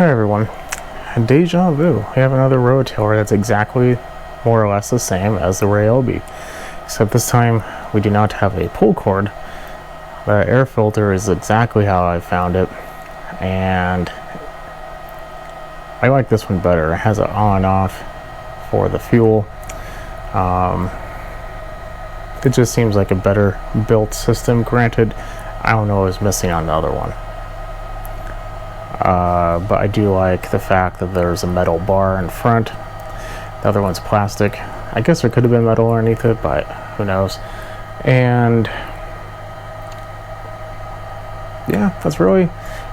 Hi everyone, deja vu. We have another rototiller that's exactly more or less the same as the Recoil, except this time we do not have a pull cord. The air filter is exactly how I found it, and I like this one better. It has an on and off for the fuel. It just seems like a better built system. Granted, I don't know what was missing on the other one. But I do like the fact that there's a metal bar in front. The other one's plastic. I guess there could have been metal underneath it, but who knows. And yeah, that's really,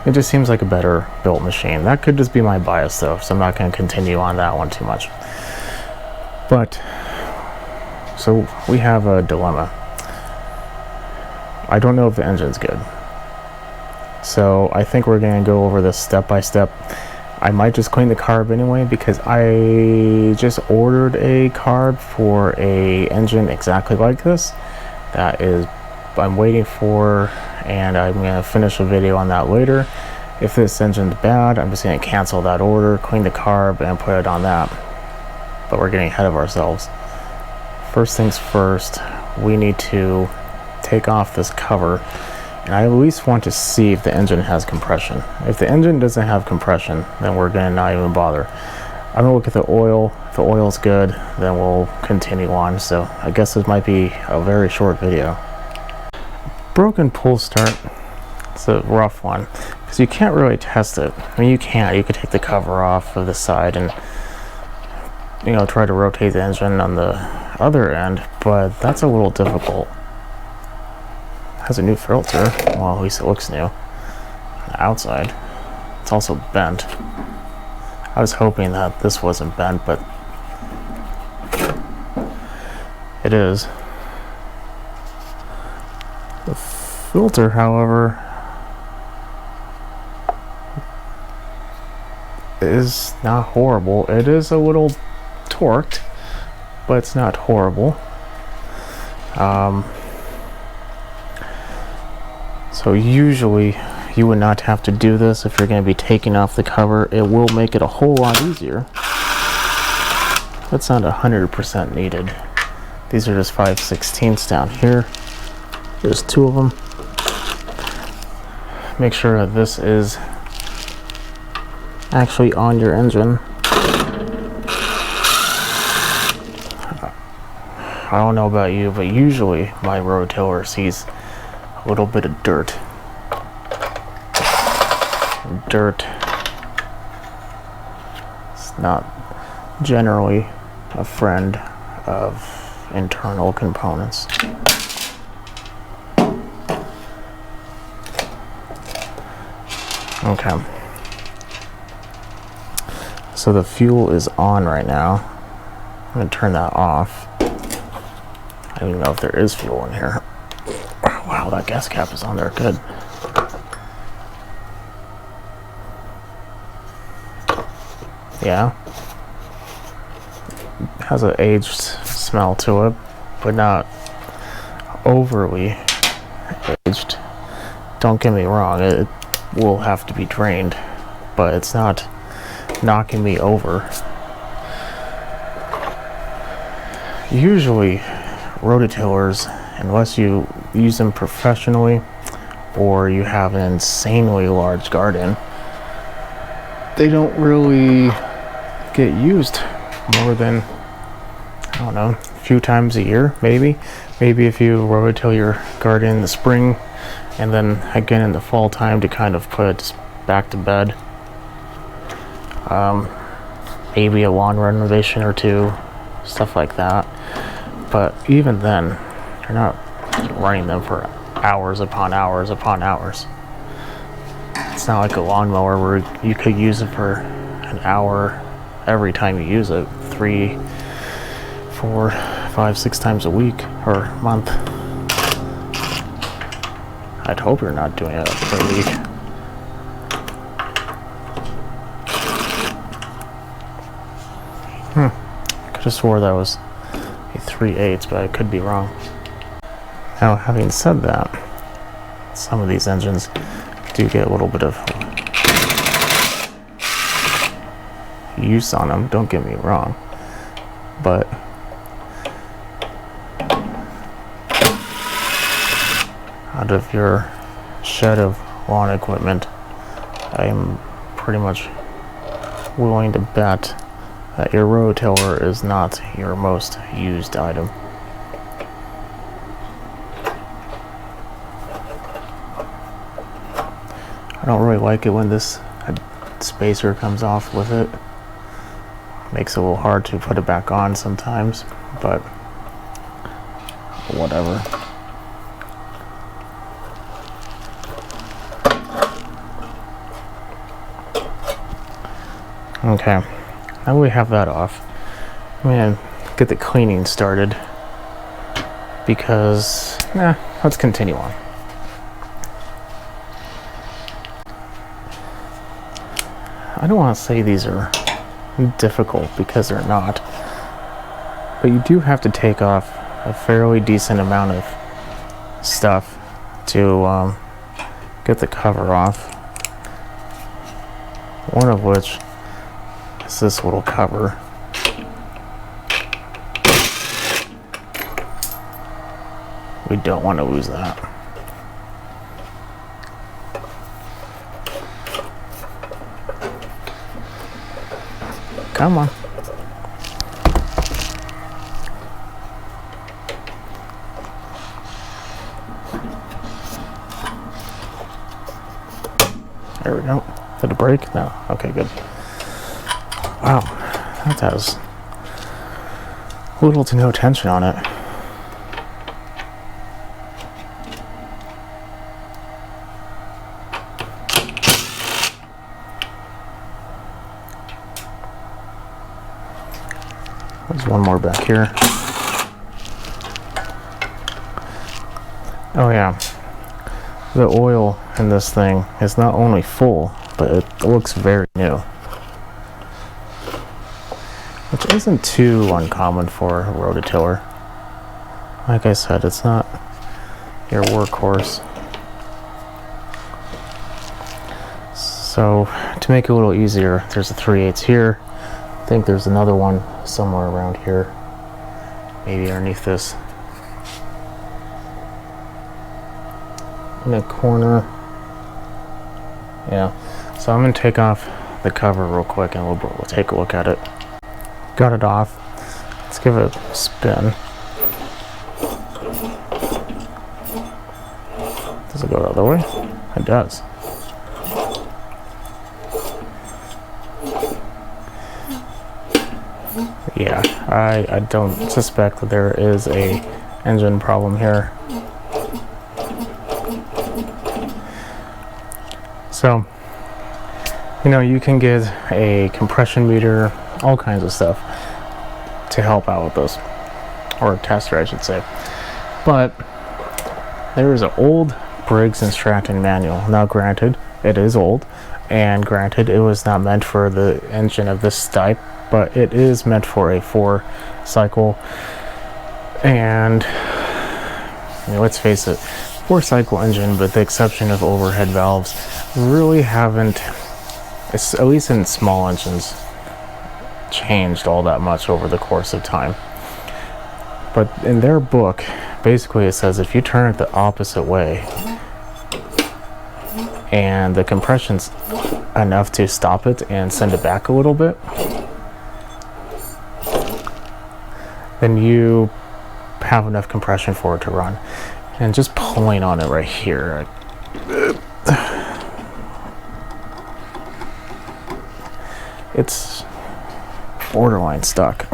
it just seems like a better built machine. That could just be my bias though, so I'm not going to continue on that one too much. But so we have a dilemma. I don't know if the engine's good, so I think we're going to go over this step by step. I might just clean the carb anyway, because I just ordered a carb for a engine exactly like this. That is, I'm waiting for, and I'm going to finish a video on that later. If this engine's bad, I'm just going to cancel that order, clean the carb, and put it on that. But we're getting ahead of ourselves. First things first, we need to take off this cover. And I at least want to see if the engine has compression. If the engine doesn't have compression, then we're going to not even bother. I'm going to look at the oil. If the oil's good, then we'll continue on. So I guess this might be a very short video. Broken pull start. It's a rough one, because you can't really test it. I mean, you can't. You could take the cover off of the side and, you know, try to rotate the engine on the other end, but that's a little difficult. Has a new filter, well, at least it looks new on the outside. It's also bent. I was hoping that this wasn't bent, but it is. The filter, however, is not horrible. It is a little torqued, but it's not horrible. So usually you would not have to do this if you're going to be taking off the cover. It will make it a whole lot easier. That's not 100% needed. These are just 5/16 down here. There's two of them. Make sure that this is actually on your engine. I don't know about you, but usually my rototiller sees a little bit of dirt. Dirt is not generally a friend of internal components. Okay. So the fuel is on right now. I'm going to turn that off. I don't even know if there is fuel in here. Wow, that gas cap is on there. Good. Yeah. It has an aged smell to it, but not overly aged. Don't get me wrong, it will have to be drained, but it's not knocking me over. Usually, rototillers, unless you use them professionally or you have an insanely large garden, they don't really get used more than, I don't know, a few times a year, maybe. Maybe if you rototill your garden in the spring and then again in the fall time to kind of put it back to bed. Maybe a lawn renovation or two, stuff like that. But even then, you're not running them for hours upon hours upon hours. It's not like a lawnmower where you could use it for an hour every time you use it, 3, 4, 5, 6 times a week or month. I'd hope you're not doing it per week. I could have swore that was a 3/8, but I could be wrong. Now, having said that, some of these engines do get a little bit of use on them, don't get me wrong, but out of your shed of lawn equipment, I'm pretty much willing to bet that your rototiller is not your most used item. I don't really like it when this spacer comes off with it. Makes it a little hard to put it back on sometimes, but whatever. Okay, now we have that off, I'm gonna get the cleaning started because, let's continue on. I don't want to say these are difficult because they're not, but you do have to take off a fairly decent amount of stuff to get the cover off, one of which is this little cover. We don't want to lose that. Come on. There we go. Did it break? No. Okay, good. Wow, that has little to no tension on it. There's one more back here. Oh yeah, the oil in this thing is not only full, but it looks very new, which isn't too uncommon for a rototiller. Like I said, it's not your workhorse. So to make it a little easier, there's a 3/8 here. I think there's another one somewhere around here, maybe underneath this, in the corner. Yeah, so I'm gonna take off the cover real quick and we'll take a look at it. Got it off. Let's give it a spin. Does it go the other way? It does. Yeah, I don't suspect that there is a engine problem here. So, you know, you can get a compression meter, all kinds of stuff to help out with this, or a tester I should say. But there is an old Briggs & Stratton manual. Now granted, it is old, and granted it was not meant for the engine of this type, but it is meant for a 4-cycle, and you know, let's face it, 4-cycle engine, with the exception of overhead valves, really haven't, at least in small engines, changed all that much over the course of time. But in their book, basically it says if you turn it the opposite way and the compression's enough to stop it and send it back a little bit, then you have enough compression for it to run. And just pulling on it right here, it's borderline stuck.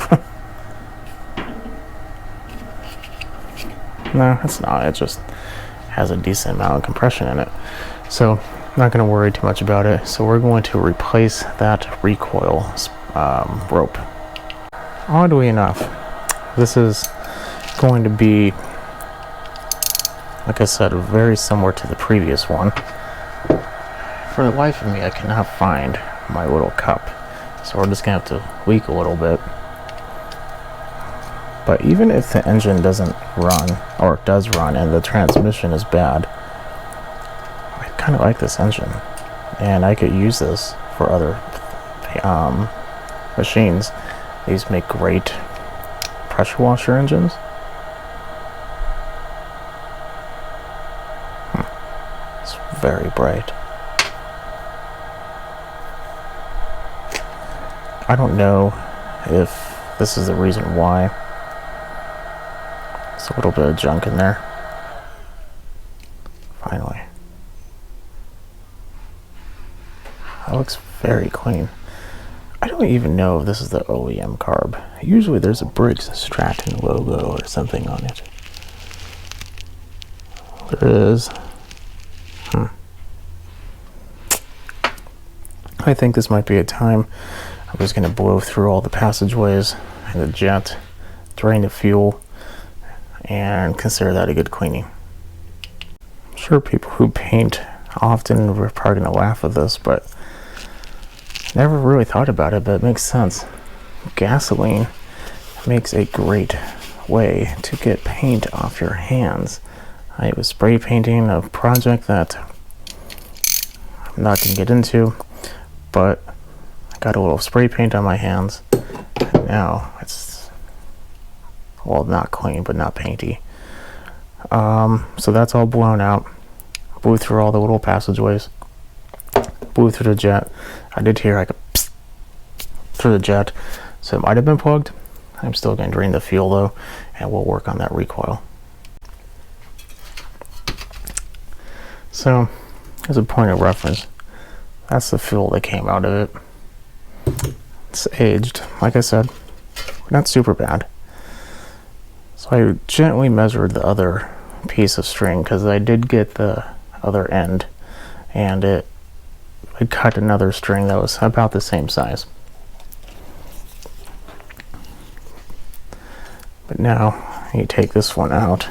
No, it's not. It just has a decent amount of compression in it. So I'm not going to worry too much about it. So we're going to replace that recoil rope. Oddly enough, this is going to be, like I said, very similar to the previous one. For the life of me, I cannot find my little cup, so we're just gonna have to leak a little bit. But even if the engine doesn't run, or it does run, and the transmission is bad, I kind of like this engine, and I could use this for other machines. These make great pressure washer engines. It's very bright. I don't know if this is the reason why. There's a little bit of junk in there. Finally. That looks very clean. I don't even know if this is the OEM carb. Usually there's a Briggs & Stratton logo or something on it. There is. I think this might be a time I'm just going to blow through all the passageways and the jet, drain the fuel, and consider that a good cleaning. I'm sure people who paint often are probably going to laugh at this, but never really thought about it, but it makes sense. Gasoline makes a great way to get paint off your hands. I was spray painting a project that I'm not going to get into, but I got a little spray paint on my hands. And now it's, well, not clean, but not painty. So that's all blown out. Blew through all the little passageways. Blew through the jet. I did hear like a psst through the jet, so it might have been plugged. I'm still going to drain the fuel though, and we'll work on that recoil. So, as a point of reference, that's the fuel that came out of it. It's aged, like I said, not super bad. So I gently measured the other piece of string because I did get the other end, and I cut another string that was about the same size. But now you take this one out.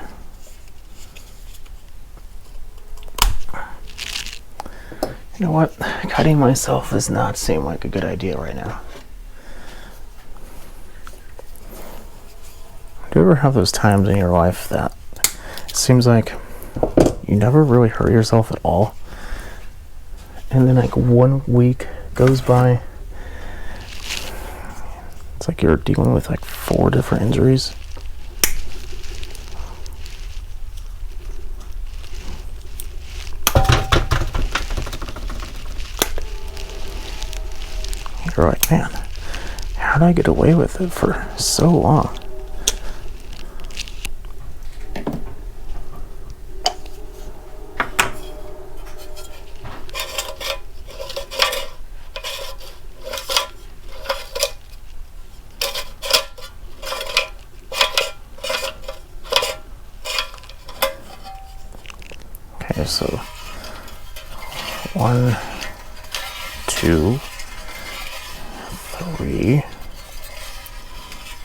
You know what? Cutting myself does not seem like a good idea right now. Do you ever have those times in your life that it seems like you never really hurt yourself at all? And then like 1 week goes by. It's like you're dealing with like 4 different injuries. You're like, man, how did I get away with it for so long? Okay, so 1, 2, 3,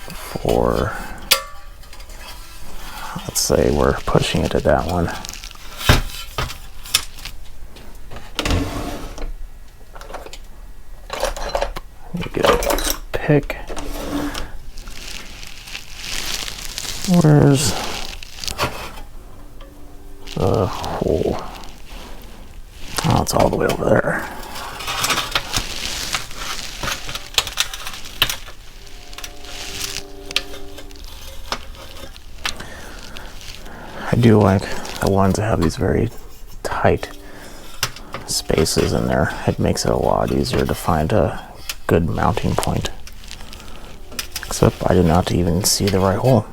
4. Let's say we're pushing it at that one. You get a pick. Where's the hole? Oh, it's all the way over there. I do like the ones that have these very tight spaces in there. It makes it a lot easier to find a good mounting point. Except I did not even see the right hole.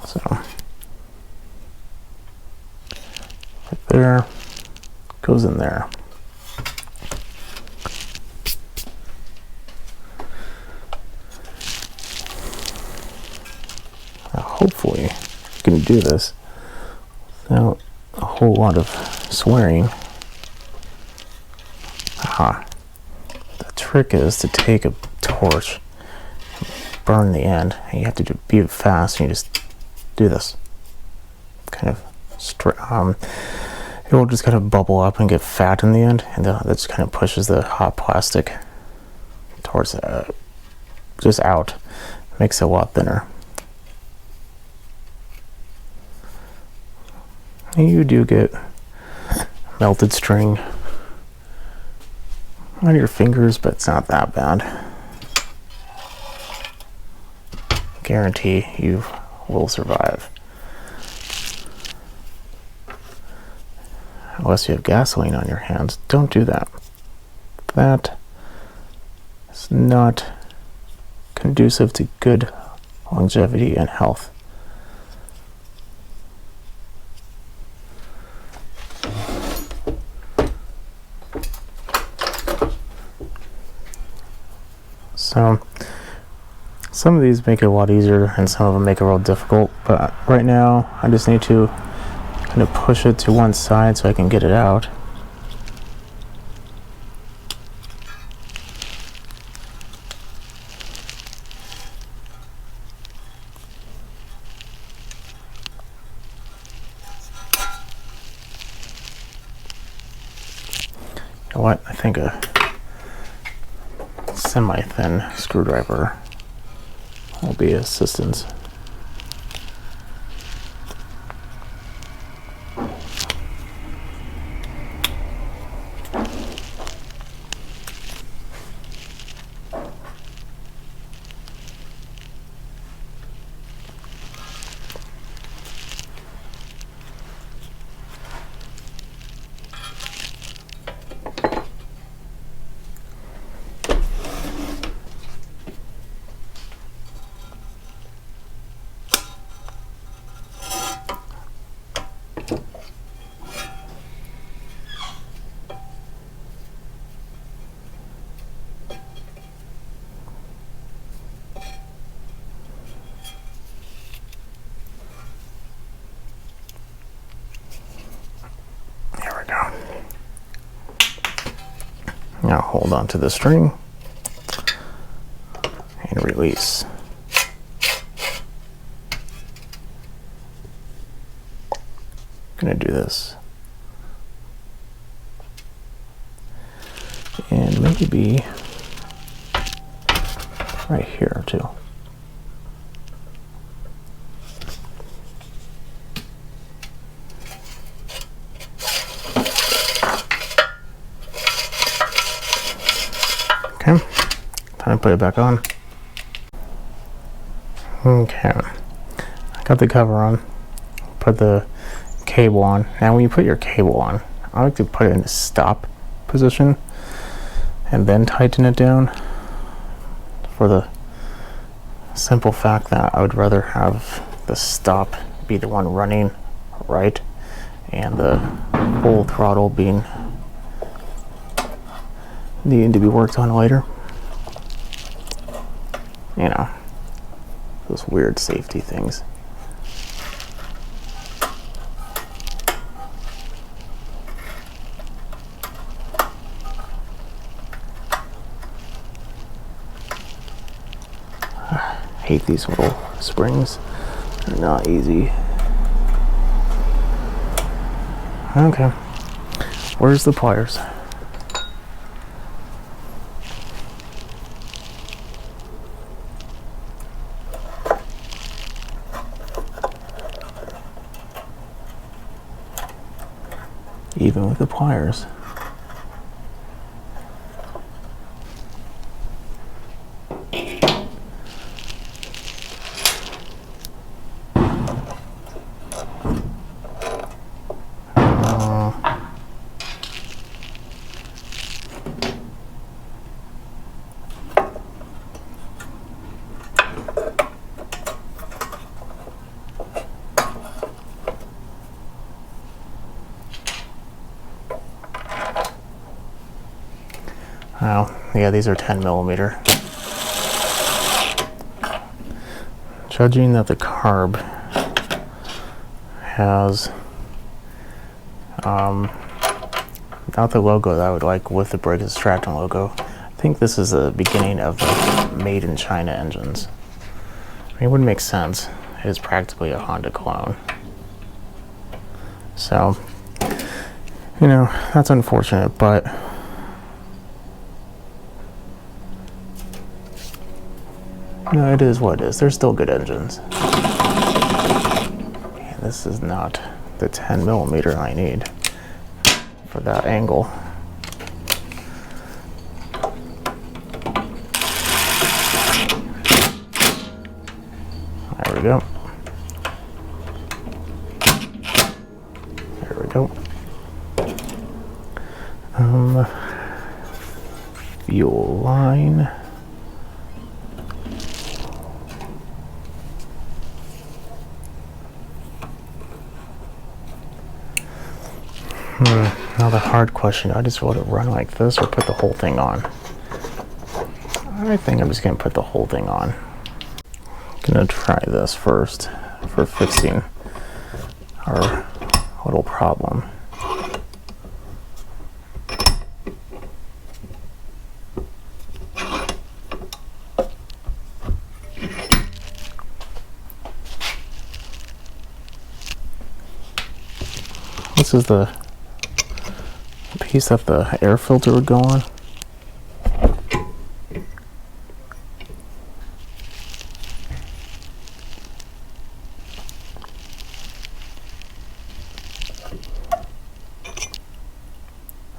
So, right there, goes in there. Hopefully you can do this without a whole lot of swearing. Aha. The trick is to take a torch, burn the end, and you have to be fast, and you just do this. Kind of, it will just kind of bubble up and get fat in the end, and that just kind of pushes the hot plastic towards, just out. Makes it a lot thinner. And you do get melted string on your fingers, but it's not that bad. Guarantee you will survive. Unless you have gasoline on your hands, don't do that. That is not conducive to good longevity and health. So some of these make it a lot easier and some of them make it real difficult, but right now I just need to kind of push it to one side so I can get it out. You know what? I think a semi-thin screwdriver will be assistance. Now hold on to the string and release. I'm gonna do this. And maybe right here too. Okay, time to put it back on. Okay, I got the cover on, put the cable on. Now when you put your cable on, I like to put it in the stop position and then tighten it down, for the simple fact that I would rather have the stop be the one running right and the full throttle being needing to be worked on later. You know, those weird safety things. I hate these little springs. They're not easy. Okay, where's the pliers? Even with the pliers. Oh, yeah, these are 10mm. Judging that the carb has not the logo that I would like with the brake extraction logo. I think this is the beginning of the made in China engines. I mean, it wouldn't make sense. It is practically a Honda clone. So, you know, that's unfortunate, but no, it is what it is. They're still good engines. Man, this is not the 10mm I need for that angle. There we go. There we go. Fuel line. Now the hard question, I just want to run like this or put the whole thing on. I think I'm just going to put the whole thing on. I'm going to try this first for fixing our little problem. This is the piece that the air filter would go on.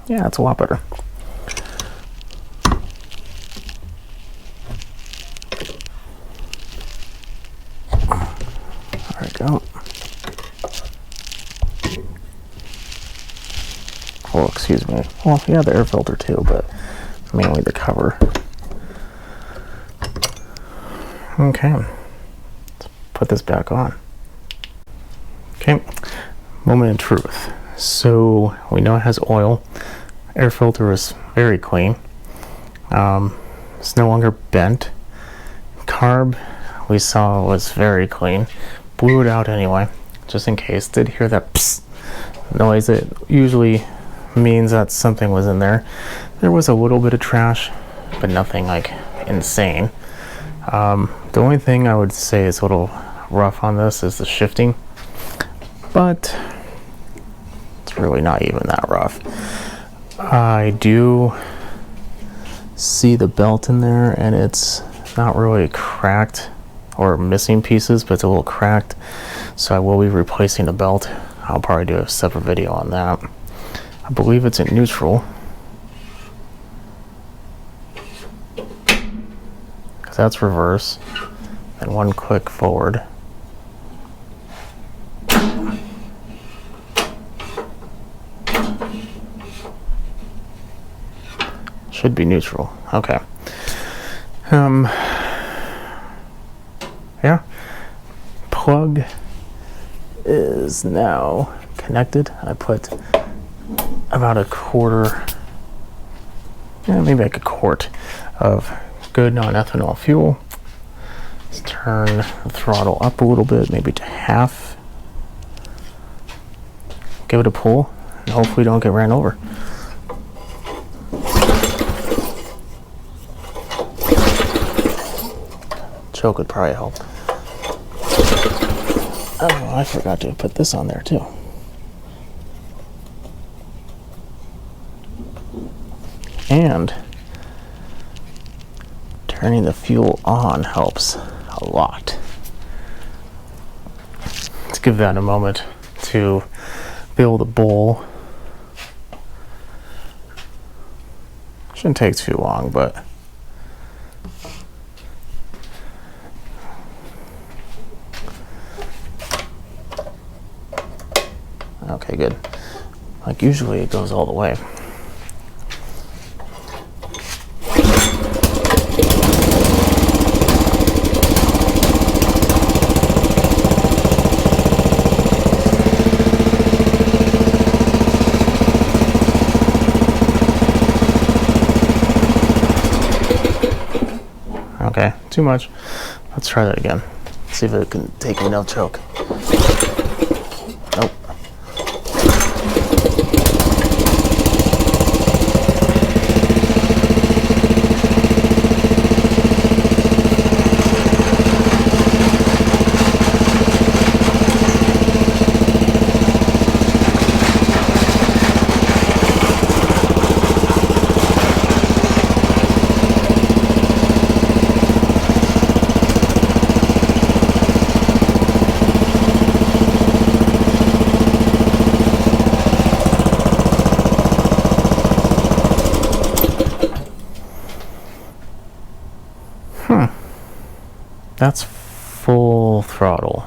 Yeah, it's a lot better. There we go. Oh, excuse me. Well, yeah, the air filter too, but mainly the cover. Okay, let's put this back on. Okay, moment of truth. So we know it has oil. Air filter is very clean. It's no longer bent. Carb we saw was very clean. Blew it out anyway, just in case. Did hear that psst noise. It usually means that something was in there. There was a little bit of trash, but nothing like insane. The only thing I would say is a little rough on this is the shifting, but it's really not even that rough. I do see the belt in there, and it's not really cracked or missing pieces, but it's a little cracked, so I will be replacing the belt. I'll probably do a separate video on that. I believe it's in neutral, because that's reverse, and one click forward. Should be neutral. Okay. Yeah. Plug is now connected. I put about a quarter, maybe like a quart of good non-ethanol fuel. Let's turn the throttle up a little bit, maybe to half. Give it a pull, and hopefully don't get ran over. Choke would probably help. Oh, I forgot to put this on there too. And turning the fuel on helps a lot. Let's give that a moment to build a bowl. Shouldn't take too long, but okay, good. Like usually it goes all the way. Okay, too much. Let's try that again. See if it can take enough choke. Nope. That's full throttle.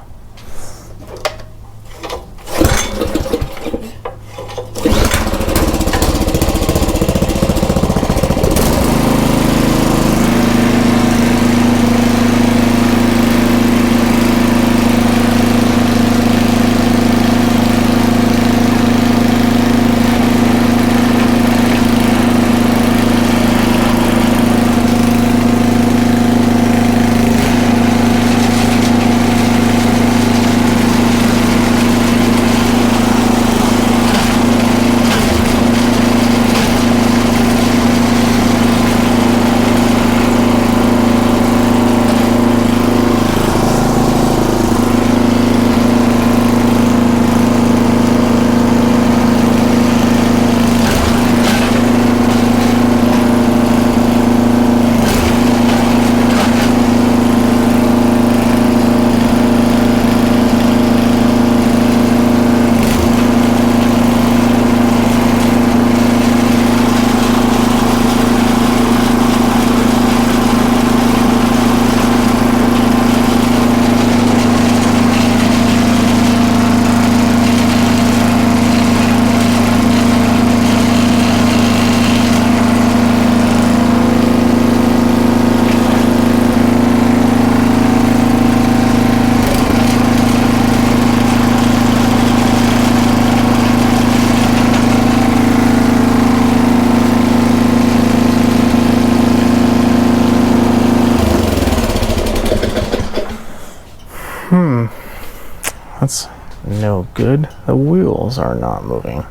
That's no good. The wheels are not moving.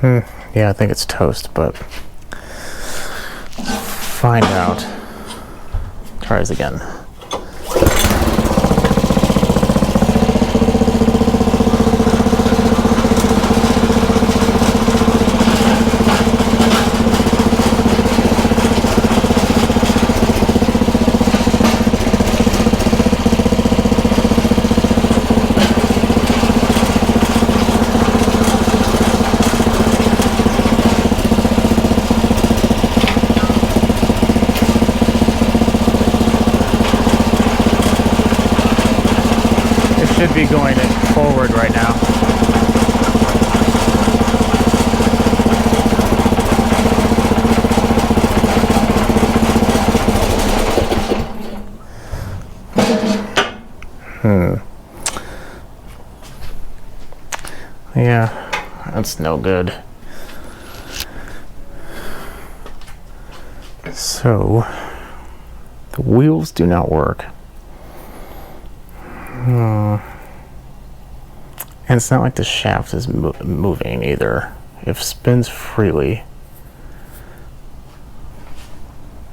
Yeah, I think it's toast, but find out. Tries again. Should be going forward right now. Yeah, that's no good. So, the wheels do not work. And it's not like the shaft is moving either. It spins freely.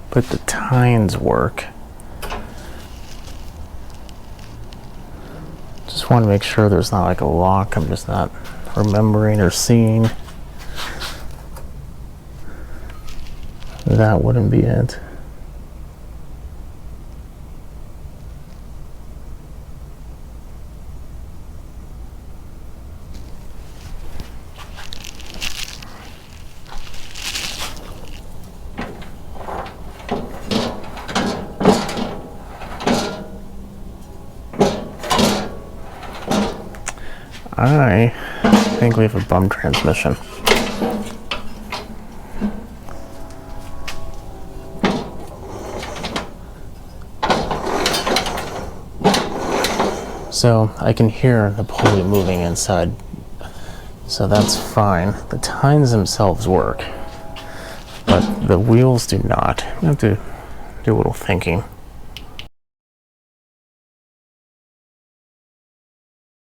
But the tines work. Just want to make sure there's not like a lock I'm just not remembering or seeing. That wouldn't be it. I think we have a bum transmission. So I can hear the pulley moving inside, so that's fine. The tines themselves work, but the wheels do not. I have to do a little thinking.